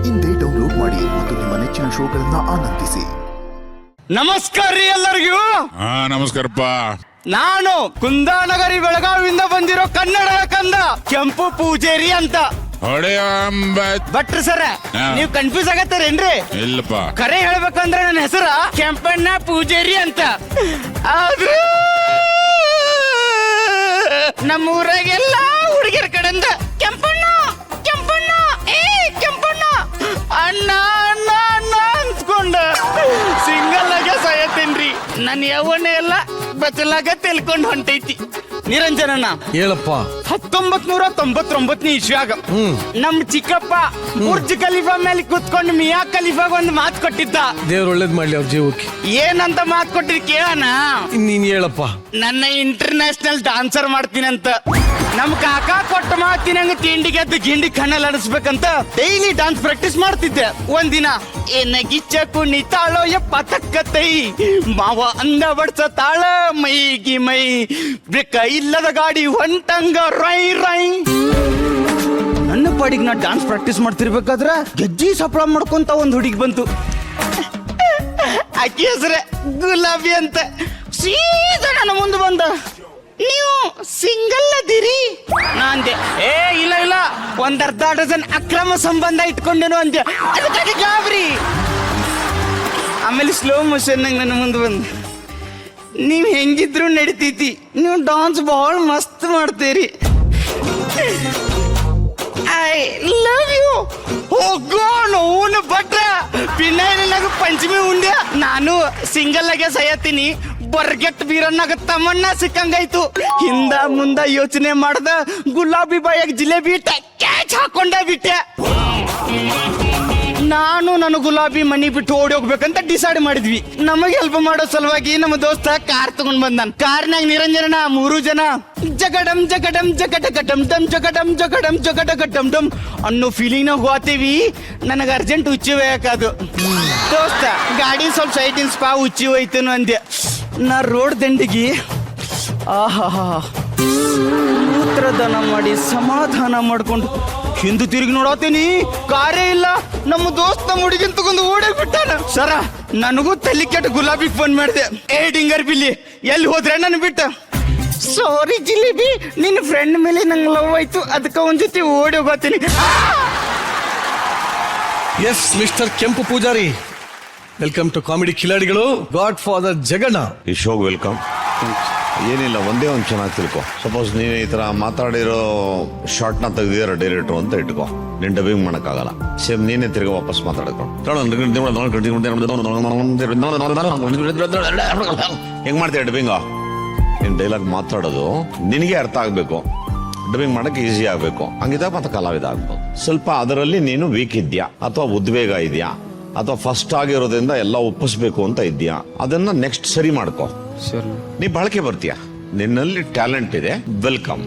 ಇಂದೇ ಡೌನ್ಲೋಡ್ ಮಾಡಿ ಮತ್ತು ನಿಮ್ಮ ನೆಚ್ಚಿನ ಶೋಗಳನ್ನ ಆನಂದಿಸಿ. ನಮಸ್ಕಾರ ರೀ ಎಲ್ಲರಿಗೂ. ನಮಸ್ಕಾರಪ್ಪ. ನಾನು ಕುಂದಾನಗರಿ ಬೆಳಗಾವಿಯಿಂದ ಬಂದಿರೋ ಕನ್ನಡ ಕಂದ ಕೆಂಪು ಪೂಜೇರಿ ಅಂತ. ಭಟ್ರು ಸರ, ನೀವ್ ಕನ್ಫ್ಯೂಸ್ ಆಗತ್ತಾರೇನ್ರಿ? ಇಲ್ಲಪ್ಪ, ಕರೆ ಹೇಳ್ಬೇಕಂದ್ರೆ ನನ್ನ ಹೆಸರ ಕೆಂಪಣ್ಣ ಪೂಜೇರಿ ಅಂತ. ಆದ್ರೆ ನಮ್ಮ ಊರಾಗೆಲ್ಲ ಹುಡುಗಿರ ಕಡೆಯಿಂದ ಕೆಂಪಣ್ಣ ಕೆಂಪಣ್ಣ ಏ ಕೆಂಪಣ್ಣ ಅಣ್ಣ ಅಣ್ಣ ಅಣ್ಣ ಅಂತ್ಕೊಂಡ ಸಿಂಗಲ್ ಆಗ ಸಾಯತ್ತೇನ್ರಿ. ನನ್ನ ಯಾವನೇ ಎಲ್ಲ ಬಚ್ಚಲಾಗ ತೆಲ್ಕೊಂಡು ಹೊಂಟೈತಿ. ನಿರಂಜನಣ್ಣ ಹೇಳಪ್ಪ. 1999 ಇಸ್ವಿಯಾಗ ನಮ್ ಚಿಕ್ಕಪ್ಪ ಬುರ್ಜ್ ಖಲೀಫಾ ಮೇಲೆ ಕುತ್ಕೊಂಡು ಮಿಯಾ ಖಲೀಫಾಗ ಒಂದು ಮಾತು ಕೊಟ್ಟಿದ್ದ. ದೇವ್ರ ಒಳ್ಳೇದ್ ಮಾಡ್ಲಿ ಅವ್ರ ಜೀವಕ್ಕೆ. ಏನಂತ ಮಾತು ಕೊಟ್ಟಿದ್ ಕೇಳೋಣ? ನೀನ್ ಹೇಳಪ್ಪ. ನನ್ನ ಇಂಟರ್ನ್ಯಾಷನಲ್ ಡಾನ್ಸರ್ ಮಾಡ್ತೀನಂತ. ನಮ್ ಕಾಕ ಕೊಟ್ಟ ಮಾತಿನಂಗ ತಿಂಡಿಗೆ ಎದ್ದು ಗಿಂಡಿ ಕಣ್ಣಲ್ಲಿ ಅಡಿಸ್ಬೇಕಂತ ಡೈಲಿ ಡಾನ್ಸ್ ಪ್ರಾಕ್ಟೀಸ್ ಮಾಡ್ತಿದ್ದೆ. ಒಂದಿನ ಏನಗಿಚ್ಚ ಕುಣಿತಾಳೋ ಯಪ್ಪ ತಕ್ಕತೈ ಮಾವ ಅಂದ ಬಡ್ಸ ತಾಳ ಮೈಗಿ ಮೈ ಬ್ರೇಕ ಇಲ್ಲದ ಗಾಡಿ ಹೊಂಟಂಗ ರೈ ರೈ. ನನ್ನ ಪಾಡಿಗೆ ನಾ ಡಾನ್ಸ್ ಪ್ರಾಕ್ಟೀಸ್ ಮಾಡ್ತಿರ್ಬೇಕಾದ್ರ ಗೆಜ್ಜಿ ಸಪ್ಳ ಮಾಡ್ಕೊಂತ ಒಂದ್ ಹುಡುಗಿ ಬಂತು. ಆಕಿ ಹೆಸರೇ ಗುಲಾಬಿ ಅಂತ. ಸೀದಾ ನನ್ನ ಮುಂದೆ ಬಂದ. ನೀವು ಸಿಂಗಲ್ ಅದಿರಿ? ನಾಂದೆ ಏ ಇಲ್ಲ ಇಲ್ಲ, ಒಂದ್ ಅರ್ಧ ಡಜನ್ ಅಕ್ರಮ ಸಂಬಂಧ ಇಟ್ಕೊಂಡೇನು ಅಂದೆ. ಅದಕ್ಕಾಗಿ ಗಾಬರಿ. ಆಮೇಲೆ ಸ್ಲೋ ಮೋಷನ್ ನನ್ನ ಮುಂದೆ ಬಂದ. ನೀವ್ ಹೆಂಗಿದ್ರು ನಡಿತೈತಿ, ನೀವು ಡಾನ್ಸ್ ಬಹಳ ಮಸ್ತ್ ಮಾಡ್ತೀರಿ. I love you. ಹೋಗೋ ನೋವು ಭಟ್ರ ಪಿನ್ನಾಗ ಪಂಚಮಿ ಉಂಡೆ. ನಾನು ಸಿಂಗಲ್ ಆಗೆ ಸಾಯತ್ತೀನಿ. ಬರ್ಗೆಟ್ ಬೀರನ್ನಾಗ ತಮ್ಮಣ್ಣ ಸಿಕ್ಕಂಗಾಯ್ತು. ಹಿಂದ ಮುಂದ ಯೋಚನೆ ಮಾಡ್ದ ಗುಲಾಬಿ ಬಾಯಾಗ ಜಿಲೇಬಿ ಕ್ಯಾಚ್ ಹಾಕೊಂಡ ಬಿಟ್ಟೆ. ನಾನು ನನ್ನ ಗುಲಾಬಿ ಮನಿ ಬಿಟ್ಟು ಓಡಿ ಹೋಗ್ಬೇಕಂತ ಡಿಸೈಡ್ ಮಾಡಿದ್ವಿ. ನಮಗೆ ಹೆಲ್ಪ್ ಮಾಡೋ ಸಲುವಾಗಿ ನಮ್ಮ ದೋಸ್ತ ಕಾರ್ ತಗೊಂಡ್ ಬಂದ. ಕಾರ್ನಾಗ ನಿರಂಜನ 3 ಜನ ಜಗಡಂ ಜಗಡಂ ಜಗಡಗಡಂ ಡಮ್ ಜಗಡಂ ಜಗಡಂ ಜಗಡಗಡಂ ಡಮ್ ಅನ್ನೋ ಫೀಲಿಂಗ್ ನಾಗ ಹೋಗ್ತೀವಿ. ನನಗೆ ಅರ್ಜೆಂಟ್ ಹುಚ್ಚಿ ಹೋಯಕದು. ದೋಸ್ತ ಗಾಡಿ ಸ್ವಲ್ಪ ಸೈಡ್ ಸ್ಪಾ ಹುಚ್ಚಿ ಹೋಯ್ತೇನು ಅಂದೆ. ನಾ ರೋಡ್ ದಂಡಿಗೆ ಆಹಾ ಮೂತ್ರದಾನ ಮಾಡಿ ಸಮಾಧಾನ ಮಾಡ್ಕೊಂಡು ಹಿಂದೆ ತಿರುಗಿ ನೋಡತ್ತೀನಿ. ಕಾರೇ ಇಲ್ಲ. ನಮ್ಮ ದೋಸ್ತ ಹುಡುಗಿನ ತಗೊಂಡು ಓಡೇ ಬಿಟ್ಟಾನ. ಸರ ನನಗೂ ತಲೆ ಕೆಟ್ಟ ಗುಲಾಬಿ ಫೋನ್ ಮಾಡಿದೆ. ಏ ಡಿಂಗರ್ ಬಿಲ್ಲಿ, ಎಲ್ಲಿ ಹೋದ್ರೆ ನನ್ ಬಿಟ್ಟ. ಸಾರಿ ಜಿಲೇಬಿ, ನಿನ್ನ ಫ್ರೆಂಡ್ ಮೇಲೆ ನಂಗೆ ಲವ್ ಆಯ್ತು, ಅದಕ್ಕೆ ಒಂದ್ ಜೊತೆ ಓಡಿ ಹೋಗತ್ತೀನಿ. Yes mister Kempu Pujari, welcome to comedy ಕಿಲಾಡಿಗಳು. ಗಾಡ್ ಫಾದರ್ ಜಗಣ್ಣ ಈ ಶೋಗ್ ವೆಲ್ಕಮ್. ಏನಿಲ್ಲ, ಒಂದೇ ಒಂದು ಚೆನ್ನಾಗಿ ತಿಳ್ಕೊ. ಸಪೋಸ್ ನೀನು ಈ ತರ ಮಾತಾಡಿರೋ ಶಾರ್ಟ್ ನ ತೆಗ್ದಿರೋ ಡೈರೆಕ್ಟರ್ ಅಂತ ಇಟ್ಕೋ. ನೀನ್ ಡಬ್ಬಿಂಗ್ ಮಾಡಕ್ಕಾಗಲ್ಲ. ಸೇಮ್ ನೀನೇ ತಿರ್ಗಿ ವಾಪಸ್ ಮಾತಾಡ್ಕೊ. ಹೆಂಗ್ ಮಾಡ್ತೀಯ ಡಬ್ಬಿಂಗ್? ನೀನ್ ಡೈಲಾಗ್ ಮಾತಾಡೋದು ನಿನಗೆ ಅರ್ಥ ಆಗ್ಬೇಕು. ಡಬ್ಬಿಂಗ್ ಮಾಡಕ್ಕೆ ಈಸಿ ಆಗ್ಬೇಕು. ಹಂಗಿದಾಗ ಮತ್ತೆ ಕಲಾವಿದ ಆಗ್ಬೋದು. ಸ್ವಲ್ಪ ಅದರಲ್ಲಿ ನೀನು ವೀಕ್ ಇದ್ಯಾ, ಅಥವಾ ಉದ್ವೇಗ ಇದೆಯಾ, ಅಥವಾ ಫಸ್ಟ್ ಆಗಿರೋದ್ರಿಂದ ಎಲ್ಲ ಒಪ್ಪಿಸ್ಬೇಕು ಅಂತ ಇದ್ಯಾ, ಅದನ್ನ ನೆಕ್ಸ್ಟ್ ಸರಿ ಮಾಡ್ಕೋ. ನೀ ಬಾಳ್ಕೆ ಬರ್ತೀಯ. ನಿನ್ನಲ್ಲಿ ಟ್ಯಾಲೆಂಟ್ ಇದೆ. ವೆಲ್ಕಮ್.